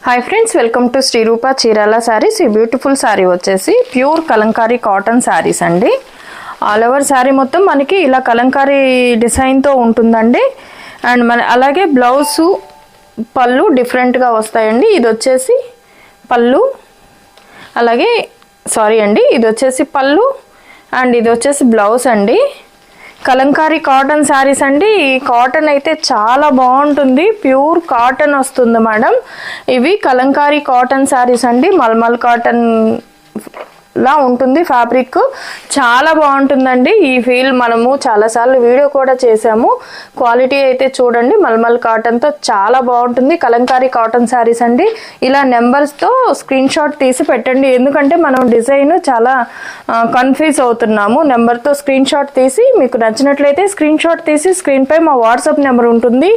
Hi friends, welcome to Shri Roopa Chirala saris. ఈ beautiful sari వచ్చేసి pure Kalamkari cotton saris అండి. ఆల్ ఓవర్ సారీ మొత్తం మనకి ఇలా కలంకారీ డిజైన్తో ఉంటుందండి. అండ్ అలాగే బ్లౌజు పళ్ళు డిఫరెంట్గా వస్తాయండి. ఇది వచ్చేసి పళ్ళు, అలాగే ఇది వచ్చేసి పళ్ళు అండ్ ఇది వచ్చేసి బ్లౌజ్ అండి. కలంకారీ కాటన్ శారీస్ అండి. ఈ కాటన్ అయితే చాలా బాగుంటుంది, ప్యూర్ కాటన్ వస్తుంది మేడం. ఇవి కలంకారీ కాటన్ శారీస్ అండి. మల్మల్ కాటన్ లా ఉంటుంది ఫ్యాబ్రిక్, చాలా బాగుంటుందండి. ఈ ఫీల్ మనము చాలాసార్లు వీడియో కూడా చేసాము. క్వాలిటీ అయితే చూడండి, మల్మల్ కాటన్తో చాలా బాగుంటుంది. కలంకారీ కాటన్ శారీస్ అండి. ఇలా నెంబర్స్తో స్క్రీన్ షాట్ తీసి పెట్టండి, ఎందుకంటే మనం డిజైన్ చాలా కన్ఫ్యూజ్ అవుతున్నాము. నెంబర్తో స్క్రీన్ షాట్ తీసి మీకు నచ్చినట్లయితే స్క్రీన్ షాట్ తీసి స్క్రీన్పై మా వాట్సాప్ నెంబర్ ఉంటుంది,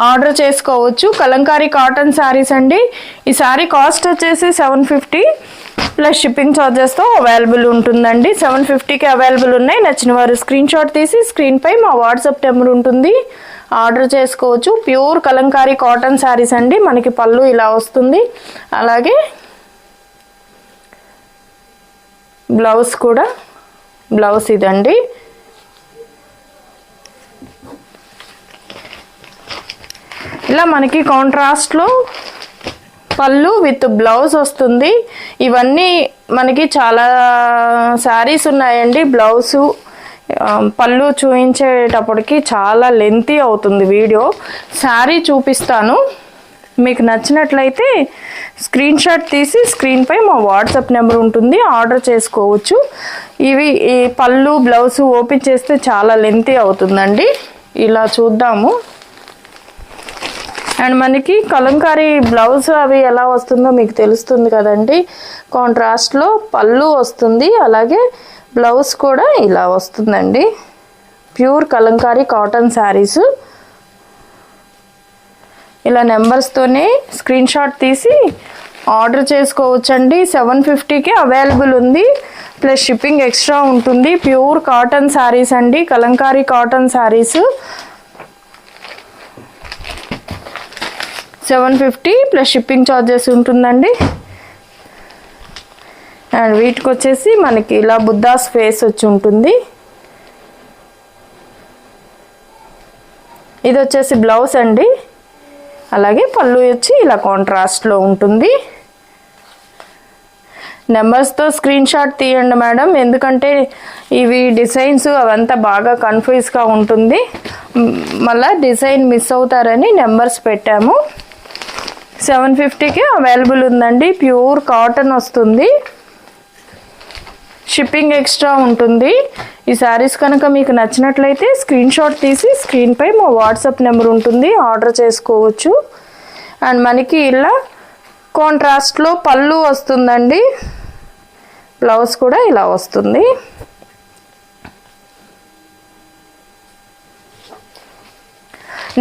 ఆర్డర్ చేసుకోవచ్చు. కలంకారీ కాటన్ శారీస్ అండి. ఈ శారీ కాస్ట్ వచ్చేసి 750 ప్లస్ షిప్పింగ్ ఛార్జెస్తో అవైలబుల్ ఉంటుందండి. 750కి అవైలబుల్ ఉన్నాయి. నచ్చిన వారు స్క్రీన్ షాట్ తీసి స్క్రీన్పై మా వాట్సాప్ నెంబర్ ఉంటుంది, ఆర్డర్ చేసుకోవచ్చు. ప్యూర్ కలంకారీ కాటన్ శారీస్ అండి. మనకి పళ్ళు ఇలా వస్తుంది, అలాగే బ్లౌజ్ ఇదండి. ఇలా మనకి కాంట్రాస్ట్లో పళ్ళు విత్ బ్లౌజ్ వస్తుంది. ఇవన్నీ మనకి చాలా శారీస్ ఉన్నాయండి. బ్లౌజు పళ్ళు చూపించేటప్పటికి చాలా లెంతీ అవుతుంది వీడియో. శారీ చూపిస్తాను, మీకు నచ్చినట్లయితే స్క్రీన్ షాట్ తీసి స్క్రీన్పై మా వాట్సాప్ నెంబర్ ఉంటుంది, ఆర్డర్ చేసుకోవచ్చు. ఈ పళ్ళు బ్లౌజు ఓపెన్ చేస్తే చాలా లెంతీ అవుతుందండి. ఇలా చూద్దాము. అండ్ మనకి కలంకారీ బ్లౌజ్ అవి ఎలా వస్తుందో మీకు తెలుస్తుంది కదండి. కాంట్రాస్ట్లో పళ్ళు వస్తుంది, అలాగే బ్లౌజ్ కూడా ఇలా వస్తుందండి. Pure Kalamkari cotton saris. ఇలా నెంబర్స్తోనే స్క్రీన్ షాట్ తీసి ఆర్డర్ చేసుకోవచ్చండి. 750కి అవైలబుల్ ఉంది, ప్లస్ షిప్పింగ్ ఎక్స్ట్రా ఉంటుంది. ప్యూర్ కాటన్ శారీస్ అండి, Kalamkari cotton saris. 750 plus shipping charges ఉంటుందండి. అండ్ వీటికి వచ్చేసి మనకి ఇలా బుద్ధాస్ ఫేస్ వచ్చి ఉంటుంది. ఇది వచ్చేసి బ్లౌజ్ అండి, అలాగే పళ్ళు వచ్చి ఇలా కాంట్రాస్ట్లో ఉంటుంది. నెంబర్స్తో స్క్రీన్ షాట్ తీయండి మేడం, ఎందుకంటే ఇవి డిజైన్స్ అవంతా బాగా కన్ఫ్యూజ్గా ఉంటుంది, మళ్ళీ డిజైన్ మిస్ అవుతారని నెంబర్స్ పెట్టాము. 750కి అవైలబుల్ ఉందండి. ప్యూర్ కాటన్ వస్తుంది, షిప్పింగ్ ఎక్స్ట్రా ఉంటుంది. ఈ శారీస్ కనుక మీకు నచ్చినట్లయితే స్క్రీన్ షాట్ తీసి స్క్రీన్పై మా వాట్సాప్ నెంబర్ ఉంటుంది, ఆర్డర్ చేసుకోవచ్చు. అండ్ మనకి ఇలా కాంట్రాస్ట్లో పళ్ళు వస్తుందండి, బ్లౌజ్ కూడా ఇలా వస్తుంది.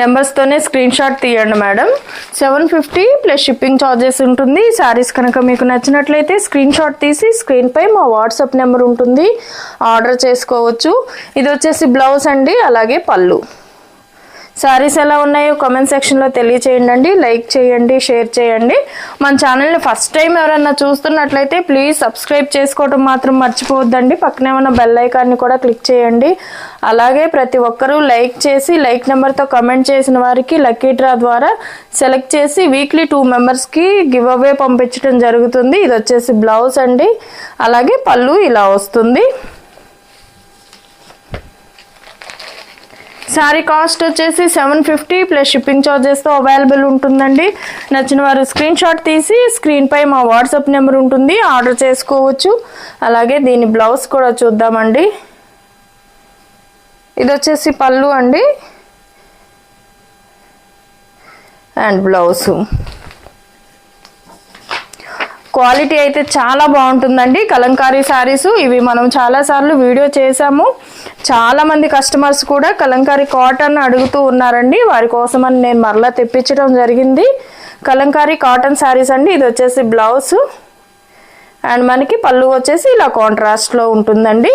నెంబర్స్తోనే స్క్రీన్ షాట్ తీయండి మేడం. 750 ప్లస్ షిప్పింగ్ ఛార్జెస్ ఉంటుంది. శారీస్ కనుక మీకు నచ్చినట్లయితే స్క్రీన్ షాట్ తీసి స్క్రీన్పై మా వాట్సాప్ నెంబర్ ఉంటుంది, ఆర్డర్ చేసుకోవచ్చు. ఇది వచ్చేసి బ్లౌజ్ అండి, అలాగే పళ్ళు. శారీస్ ఎలా ఉన్నాయో కామెంట్ సెక్షన్లో తెలియచేయండి. లైక్ చేయండి, షేర్ చేయండి. మన ఛానల్ని ఫస్ట్ టైం ఎవరన్నా చూస్తున్నట్లయితే ప్లీజ్ సబ్స్క్రైబ్ చేసుకోవడం మాత్రం మర్చిపోవద్దండి. పక్కనే ఉన్న బెల్ ఐకాన్ని కూడా క్లిక్ చేయండి. అలాగే ప్రతి ఒక్కరూ లైక్ చేసి లైక్ నెంబర్తో కమెంట్ చేసిన వారికి లక్కీ డ్రా ద్వారా సెలెక్ట్ చేసి వీక్లీ 2 మెంబర్స్కి గివ్ అవే పంపించడం జరుగుతుంది. ఇది వచ్చేసి బ్లౌజ్ అండి, అలాగే పళ్ళు ఇలా వస్తుంది. శారీ కాస్ట్ వచ్చేసి 750 ప్లస్ షిప్పింగ్ ఛార్జెస్తో అవైలబుల్ ఉంటుందండి. నచ్చిన వారు స్క్రీన్ షాట్ తీసి స్క్రీన్పై మా వాట్సాప్ నెంబర్ ఉంటుంది, ఆర్డర్ చేసుకోవచ్చు. అలాగే దీని బ్లౌజ్ కూడా చూద్దామండి. ఇది వచ్చేసి పళ్ళు అండి అండ్ బ్లౌజు. క్వాలిటీ అయితే చాలా బాగుంటుందండి. కలంకారీ శారీస్ ఇవి మనం చాలాసార్లు వీడియో చేసాము. చాలామంది కస్టమర్స్ కూడా కలంకారీ కాటన్ అడుగుతూ ఉన్నారండి, వారి కోసమని నేను మరలా తెప్పించడం జరిగింది. కలంకారీ కాటన్ శారీస్ అండి. ఇది వచ్చేసి బ్లౌజ్ అండ్ మనకి పళ్ళు వచ్చేసి ఇలా కాంట్రాస్ట్లో ఉంటుందండి.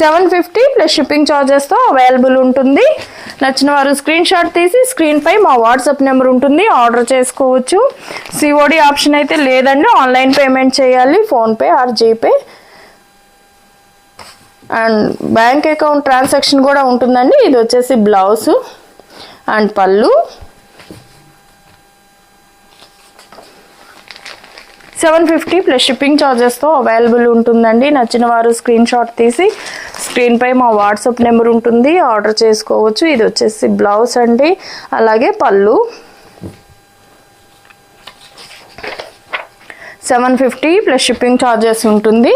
750 ప్లస్ షిప్పింగ్ ఛార్జెస్తో అవైలబుల్ ఉంటుంది. నచ్చిన వారు స్క్రీన్ షాట్ తీసి స్క్రీన్ పై మా వాట్సాప్ నెంబర్ ఉంటుంది, ఆర్డర్ చేసుకోవచ్చు. సిఓడి ఆప్షన్ అయితే లేదండి, ఆన్లైన్ పేమెంట్ చేయాలి, PhonePe are GPay. And bank account transaction కూడా ఉంటుందండి. ఇది వచ్చేసి బ్లౌజ్ అండ్ పళ్ళు. 750 ప్లస్ షిప్పింగ్ ఛార్జెస్తో అవైలబుల్ ఉంటుందండి. నచ్చిన వారు స్క్రీన్ షాట్ తీసి స్క్రీన్ పై మా వాట్సాప్ నెంబర్ ఉంటుంది, ఆర్డర్ చేసుకోవచ్చు. ఇది వచ్చేసి బ్లౌజ్ అండి, అలాగే పళ్ళు. 750 ప్లస్ షిప్పింగ్ ఛార్జెస్ ఉంటుంది.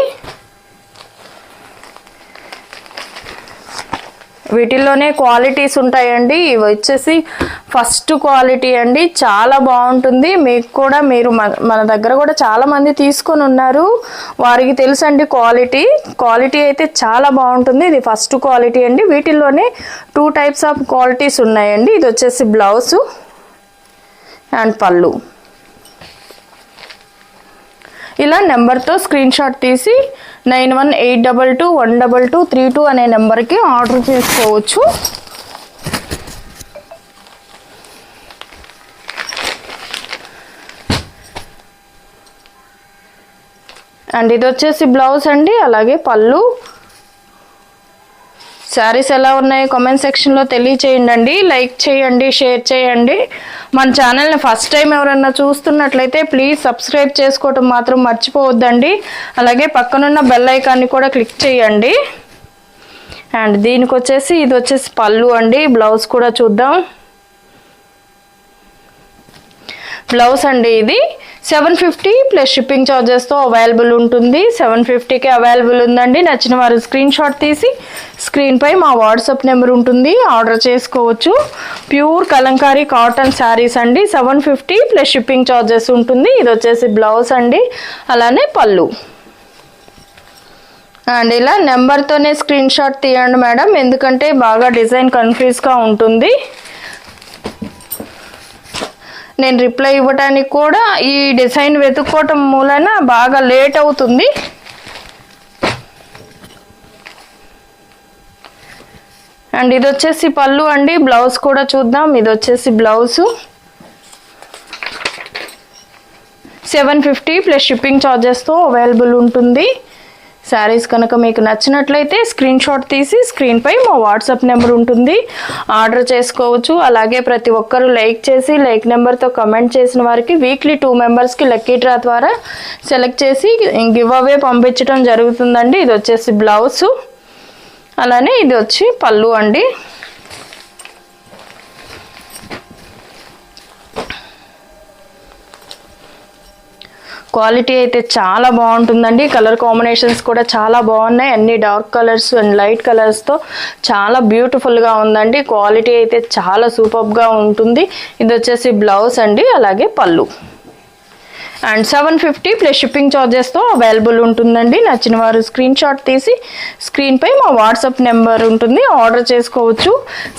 వీటిల్లోనే క్వాలిటీస్ ఉంటాయండి. ఇవి వచ్చేసి ఫస్ట్ క్వాలిటీ అండి, చాలా బాగుంటుంది. మీకు కూడా మీరు మన దగ్గర కూడా చాలా మంది తీసుకొని ఉన్నారు, వారికి తెలుసండి క్వాలిటీ అయితే చాలా బాగుంటుంది. ఇది ఫస్ట్ క్వాలిటీ అండి. వీటిల్లోనే 2 టైప్స్ ఆఫ్ క్వాలిటీస్ ఉన్నాయండి. ఇది వచ్చేసి బ్లౌజ్ అండ్ పళ్ళు. ఇలా నెంబర్తో స్క్రీన్ షాట్ తీసి 9182212232 అనే నెంబర్కి ఆర్డర్ చేసుకోవచ్చు. అండ్ ఇది వచ్చేసి బ్లౌజ్ అండి, అలాగే పళ్ళు. శారీస్ ఎలా ఉన్నాయో కామెంట్ సెక్షన్లో తెలియచేయండి. లైక్ చేయండి, షేర్ చేయండి. మన ఛానల్ని ఫస్ట్ టైం ఎవరన్నా చూస్తున్నట్లయితే ప్లీజ్ సబ్స్క్రైబ్ చేసుకోవటం మాత్రం మర్చిపోవద్దండి. అలాగే పక్కనున్న బెల్ ఐకాన్ని కూడా క్లిక్ చేయండి. అండ్ దీనికి వచ్చేసి ఇది వచ్చేసి పళ్ళు అండి. బ్లౌజ్ కూడా చూద్దాం. బ్లౌజ్ అండి, ఇది 750 ప్లస్ షిప్పింగ్ ఛార్జెస్తో అవైలబుల్ ఉంటుంది. 750కి అవైలబుల్ ఉందండి. నచ్చిన వారు స్క్రీన్ షాట్ తీసి స్క్రీన్పై మా వాట్సాప్ నెంబర్ ఉంటుంది, ఆర్డర్ చేసుకోవచ్చు. ప్యూర్ కలంకారీ కాటన్ శారీస్ అండి. 750 ప్లస్ షిప్పింగ్ ఛార్జెస్ ఉంటుంది. ఇది వచ్చేసి బ్లౌజ్ అండి, అలానే పళ్ళు. అండ్ ఇలా నెంబర్తోనే స్క్రీన్ షాట్ తీయండి మేడం, ఎందుకంటే బాగా డిజైన్ కన్ఫ్యూజ్గా ఉంటుంది. నేను రిప్లై ఇవ్వడానికి కూడా ఈ డిజైన్ వెతుక్కోవటం మూలన బాగా లేట్ అవుతుంది. అండ్ ఇది వచ్చేసి పళ్ళు అండి. బ్లౌజ్ కూడా చూద్దాం. ఇది వచ్చేసి బ్లౌజు. 750 ప్లస్ షిప్పింగ్ ఛార్జెస్తో అవైలబుల్ ఉంటుంది. శారీస్ కనుక మీకు నచ్చినట్లయితే స్క్రీన్ షాట్ తీసి స్క్రీన్పై మా వాట్సాప్ నెంబర్ ఉంటుంది, ఆర్డర్ చేసుకోవచ్చు. అలాగే ప్రతి ఒక్కరూ లైక్ చేసి లైక్ నెంబర్తో కమెంట్ చేసిన వారికి వీక్లీ 2 మెంబర్స్కి లక్కీ డ్రా ద్వారా సెలెక్ట్ చేసి గివ్ అవే పంపించడం జరుగుతుందండి. ఇది వచ్చేసి బ్లౌజ్, అలానే ఇది వచ్చి పళ్ళు అండి. క్వాలిటీ అయితే చాలా బాగుంటుందండి. కలర్ కాంబినేషన్స్ కూడా చాలా బాగున్నాయి. అన్ని డార్క్ కలర్స్ అండ్ లైట్ కలర్స్తో చాలా బ్యూటిఫుల్గా ఉందండి. క్వాలిటీ అయితే చాలా సూపర్గా ఉంటుంది. ఇది వచ్చేసి బ్లౌజ్ అండి, అలాగే పళ్ళు. అండ్ 750 ప్లస్ షిప్పింగ్ ఛార్జెస్తో అవైలబుల్ ఉంటుందండి. నచ్చిన వారు స్క్రీన్ షాట్ తీసి స్క్రీన్పై మా వాట్సాప్ నెంబర్ ఉంటుంది, ఆర్డర్ చేసుకోవచ్చు.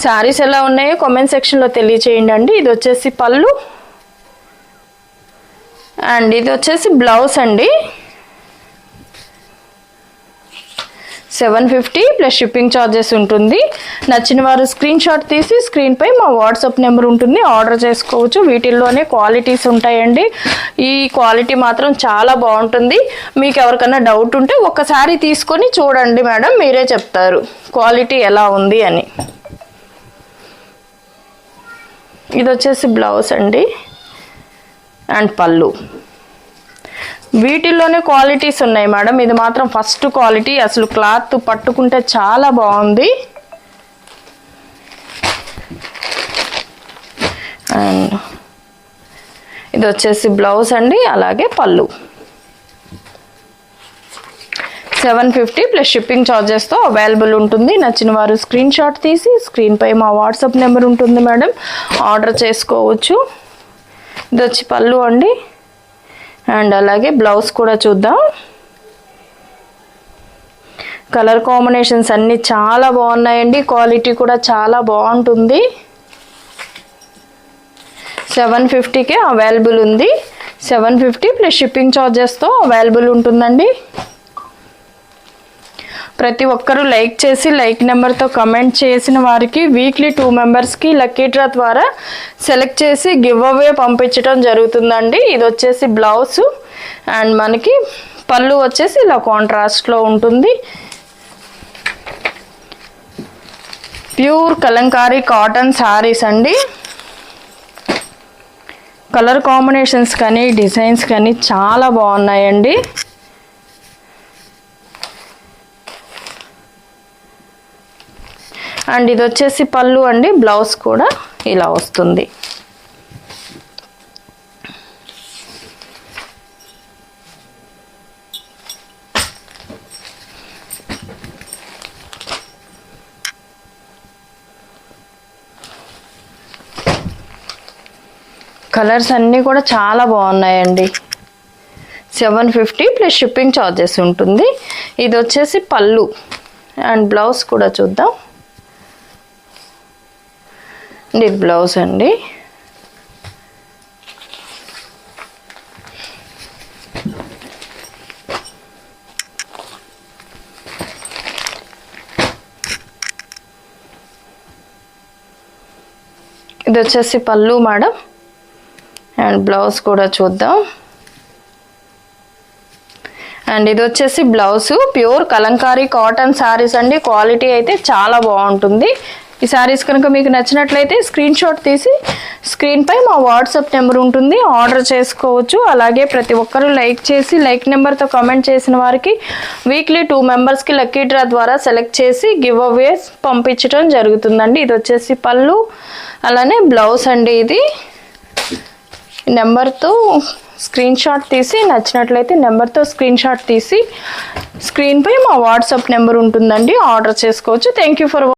శారీస్ ఎలా ఉన్నాయో కామెంట్ సెక్షన్లో తెలియచేయండి. ఇది వచ్చేసి పళ్ళు అండ్ ఇది వచ్చేసి బ్లౌజ్ అండి. 750 ప్లస్ షిప్పింగ్ ఛార్జెస్ ఉంటుంది. నచ్చిన వారు స్క్రీన్ షాట్ తీసి స్క్రీన్పై మా వాట్సాప్ నెంబర్ ఉంటుంది, ఆర్డర్ చేసుకోవచ్చు. వీటిల్లోనే క్వాలిటీస్ ఉంటాయండి. ఈ క్వాలిటీ మాత్రం చాలా బాగుంటుంది. మీకు ఎవరికైనా డౌట్ ఉంటే ఒక్కసారి తీసుకొని చూడండి మేడం, మీరే చెప్తారు క్వాలిటీ ఎలా ఉంది అని. ఇది వచ్చేసి బ్లౌజ్ అండి అండ్ పళ్ళు. వీటిల్లోనే క్వాలిటీస్ ఉన్నాయి మేడం. ఇది మాత్రం ఫస్ట్ క్వాలిటీ. అసలు క్లాత్ పట్టుకుంటే చాలా బాగుంది. అండ్ ఇది వచ్చేసి బ్లౌజ్ అండి, అలాగే పళ్ళు. 750 ప్లస్ షిప్పింగ్ ఛార్జెస్తో అవైలబుల్ ఉంటుంది. నచ్చిన వారు స్క్రీన్ షాట్ తీసి స్క్రీన్పై మా వాట్సాప్ నెంబర్ ఉంటుంది మేడం, ఆర్డర్ చేసుకోవచ్చు. ఇది వచ్చి పళ్ళు అండి అండ్ అలాగే బ్లౌజ్ కూడా చూద్దాం. కలర్ కాంబినేషన్స్ అన్నీ చాలా బాగున్నాయండి. క్వాలిటీ కూడా చాలా బాగుంటుంది. 750కే అవైలబుల్ ఉంది. 750 ప్లస్ షిప్పింగ్ ఛార్జెస్తో అవైలబుల్ ఉంటుందండి. ప్రతి ఒక్కరూ లైక్ చేసి లైక్ నెంబర్తో కమెంట్ చేసిన వారికి వీక్లీ 2 మెంబర్స్కి లక్కీ డ్రా ద్వారా సెలెక్ట్ చేసి గివ్ అవే పంపించడం జరుగుతుందండి. ఇది వచ్చేసి బ్లౌజ్ అండ్ మనకి పళ్ళు వచ్చేసి ఇలా కాంట్రాస్ట్లో ఉంటుంది. ప్యూర్ కలంకారీ కాటన్ శారీస్ అండి. కలర్ కాంబినేషన్స్ కానీ డిజైన్స్ కానీ చాలా బాగున్నాయండి. అండ్ ఇది వచ్చేసి పళ్ళు అండి. బ్లౌజ్ కూడా ఇలా వస్తుంది. కలర్స్ అన్నీ కూడా చాలా బాగున్నాయండి. 750 ప్లస్ షిప్పింగ్ ఛార్జెస్ ఉంటుంది. ఇది వచ్చేసి పళ్ళు అండ్ బ్లౌజ్ కూడా చూద్దాం. ఇది బ్లౌజ్ అండి. ఇది వచ్చేసి పళ్ళు మేడం అండ్ బ్లౌజ్ కూడా చూద్దాం. అండ్ ఇది వచ్చేసి blouse. Pure Kalamkari cotton saris అండి. క్వాలిటీ అయితే చాలా బాగుంటుంది. ఈ శారీస్ కనుక మీకు నచ్చినట్లయితే స్క్రీన్ షాట్ తీసి స్క్రీన్పై మా వాట్సాప్ నెంబర్ ఉంటుంది, ఆర్డర్ చేసుకోవచ్చు. అలాగే ప్రతి ఒక్కరూ లైక్ చేసి లైక్ నెంబర్తో కామెంట్ చేసిన వారికి వీక్లీ 2 మెంబర్స్కి లక్కీ డ్రా ద్వారా సెలెక్ట్ చేసి గివ్ అవేస్ పంపించడం జరుగుతుందండి. ఇది వచ్చేసి పళ్ళు అలానే బ్లౌజ్ అండి. ఇది నెంబర్తో స్క్రీన్ షాట్ తీసి నచ్చినట్లయితే నెంబర్తో స్క్రీన్ షాట్ తీసి స్క్రీన్పై మా వాట్సాప్ నెంబర్ ఉంటుందండి, ఆర్డర్ చేసుకోవచ్చు. Thank you for